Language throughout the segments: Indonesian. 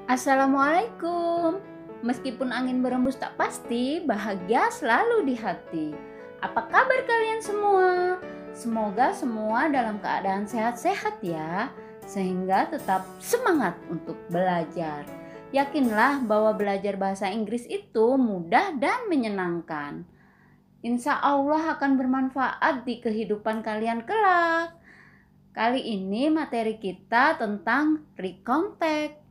Assalamualaikum. Meskipun angin berembus tak pasti, bahagia selalu di hati. Apa kabar kalian semua? Semoga semua dalam keadaan sehat-sehat ya, sehingga tetap semangat untuk belajar. Yakinlah bahwa belajar bahasa Inggris itu mudah dan menyenangkan. Insya Allah akan bermanfaat di kehidupan kalian kelak. Kali ini materi kita tentang recontact.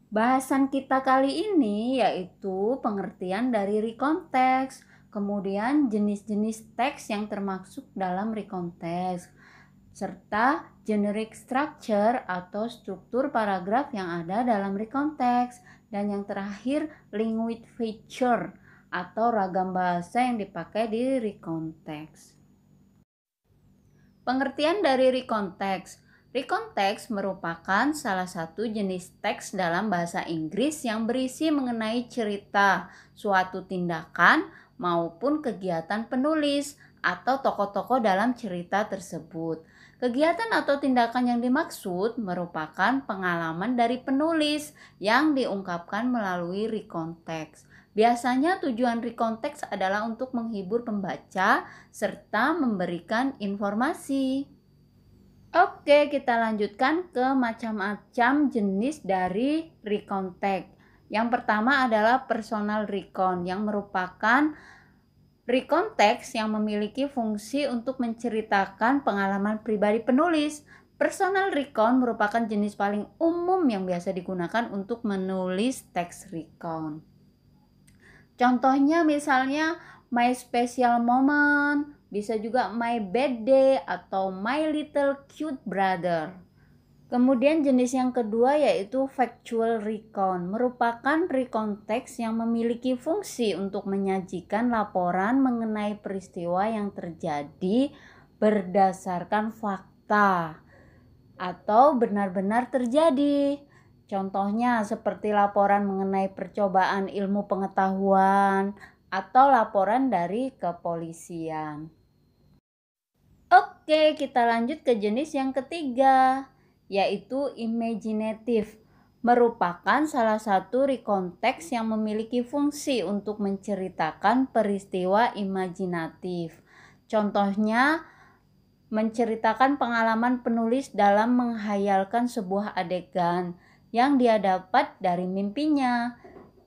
Bahasan kita kali ini yaitu pengertian dari recontext, kemudian jenis-jenis teks yang termasuk dalam recontext, serta generic structure atau struktur paragraf yang ada dalam recontext, dan yang terakhir language feature atau ragam bahasa yang dipakai di recontext. Pengertian dari recontext. Recontext merupakan salah satu jenis teks dalam bahasa Inggris yang berisi mengenai cerita, suatu tindakan, maupun kegiatan penulis atau tokoh-tokoh dalam cerita tersebut. Kegiatan atau tindakan yang dimaksud merupakan pengalaman dari penulis yang diungkapkan melalui recontext. Biasanya tujuan recontext adalah untuk menghibur pembaca serta memberikan informasi. Oke, kita lanjutkan ke macam-macam jenis dari recontact. Yang pertama adalah personal recon, yang merupakan recontact yang memiliki fungsi untuk menceritakan pengalaman pribadi penulis. Personal recon merupakan jenis paling umum yang biasa digunakan untuk menulis teks recon. Contohnya misalnya my special moment, bisa juga my birthday atau my little cute brother. Kemudian jenis yang kedua yaitu factual recon, merupakan recontext yang memiliki fungsi untuk menyajikan laporan mengenai peristiwa yang terjadi berdasarkan fakta atau benar-benar terjadi. Contohnya seperti laporan mengenai percobaan ilmu pengetahuan atau laporan dari kepolisian. Oke, kita lanjut ke jenis yang ketiga, yaitu imaginative. Merupakan salah satu recontext yang memiliki fungsi untuk menceritakan peristiwa imajinatif. Contohnya, menceritakan pengalaman penulis dalam menghayalkan sebuah adegan yang dia dapat dari mimpinya.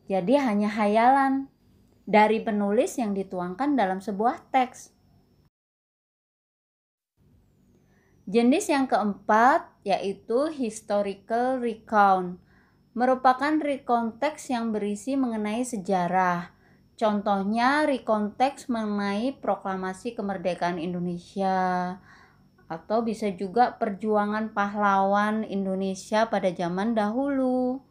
Jadi hanya hayalan dari penulis yang dituangkan dalam sebuah teks. Jenis yang keempat yaitu historical recount, merupakan recontext yang berisi mengenai sejarah. Contohnya recontext mengenai proklamasi kemerdekaan Indonesia, atau bisa juga perjuangan pahlawan Indonesia pada zaman dahulu.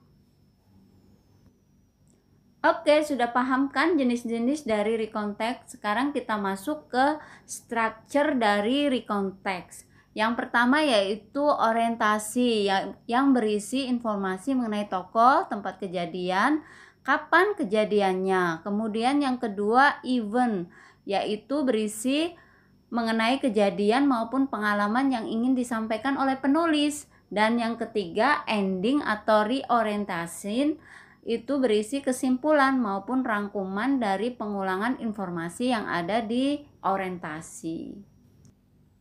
Oke, sudah paham kan jenis-jenis dari recontext? Sekarang kita masuk ke structure dari recontext. Yang pertama yaitu orientasi yang berisi informasi mengenai tokoh, tempat kejadian, kapan kejadiannya. Kemudian yang kedua event, yaitu berisi mengenai kejadian maupun pengalaman yang ingin disampaikan oleh penulis. Dan yang ketiga ending atau reorientation, itu berisi kesimpulan maupun rangkuman dari pengulangan informasi yang ada di orientasi.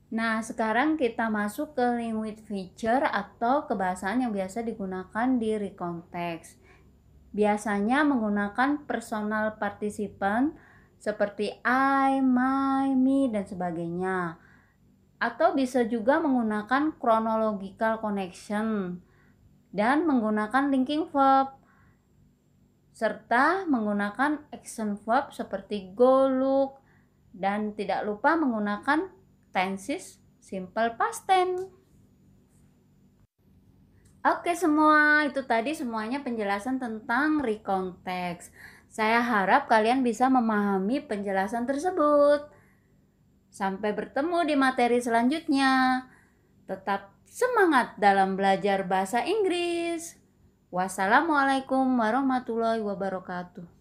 Nah, sekarang kita masuk ke language feature atau kebahasaan yang biasa digunakan di recontext. Biasanya menggunakan personal participant seperti I, my, me, dan sebagainya. Atau bisa juga menggunakan chronological connection dan menggunakan linking verb, serta menggunakan action verb seperti go, look, dan tidak lupa menggunakan tenses simple past tense. Oke semua, itu tadi semuanya penjelasan tentang recontext. Saya harap kalian bisa memahami penjelasan tersebut. Sampai bertemu di materi selanjutnya. Tetap semangat dalam belajar bahasa Inggris. Wassalamualaikum warahmatullahi wabarakatuh.